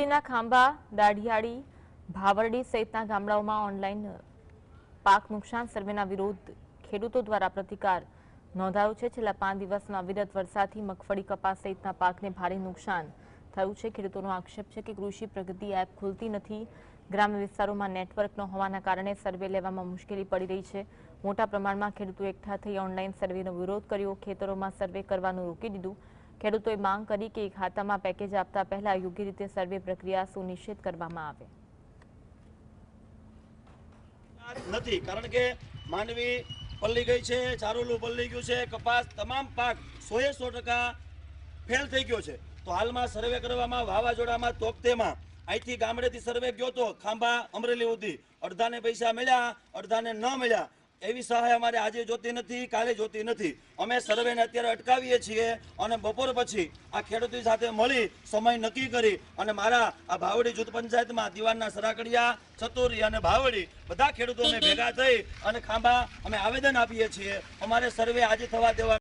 ના ખાંભા, દાઢિયાળી, ભાવરડી સહિતના ગામડાઓમાં ઓનલાઈન પાક નુકસાન સર્વેના વિરોધ ખેડૂતો દ્વારા પ્રતિકાર નોંધાયો છે। છેલ્લા 5 દિવસના અવિરત વરસાદથી મગફળી, કપાસ સહિતના પાકને ભારે નુકસાન થયું છે। ખેડૂતોનો આક્ષેપ છે કે કૃષિ પ્રગતિ એપ ખુલતી નથી। ગ્રામ્ય વિસ્તારોમાં નેટવર્ક ન હોવાના કારણે સર્વે લેવામાં મુશ્કેલી પડી રહી છે। મોટા પ્રમાણમાં ખેડૂતો એકઠા થઈ ઓનલાઈન સર્વેનો વિરોધ કર્યો। ખેતરોમાં સર્વે કરવાનું રોકી દીધું। ખેડૂતોએ માંગ કરી કે ખાતામાં પેકેજ આપતા પહેલા યોગ્ય રીતે સર્વે પ્રક્રિયા સુનિશ્ચિત કરવામાં આવે। નથી કારણ કે માંડવી પલ્લી ગઈ છે, ચારોલું પલ્લી ગયું છે, કપાસ તમામ પાક 100% ફેલ થઈ ગયો છે। તો હાલમાં સર્વે કરવામાં વાવાઝોડામાં તોકતેમાં અહીંથી ગામડેથી સર્વે ગયો તો ખાંભા અમરેલી સુધી અડધાને પૈસા મળ્યા, અડધાને ન મળ્યા। એવી સહાય અમારે આજે જોતી નથી, કાલે જોતી નથી। અમે સર્વેને અત્યારે અટકાવીએ છીએ અને બપોર પછી આ ખેડૂતો સાથે મળી સમય નક્કી કરી અને મારા આ ભાવડી જૂથ પંચાયતમાં દીવાનના સરાકડિયા, ચતુરી અને ભાવડી બધા ખેડૂતો અમે ભેગા થઈ અને ખાંભા અમે આવેદન આપીએ છીએ। અમારે સર્વે આજે થવા દેવા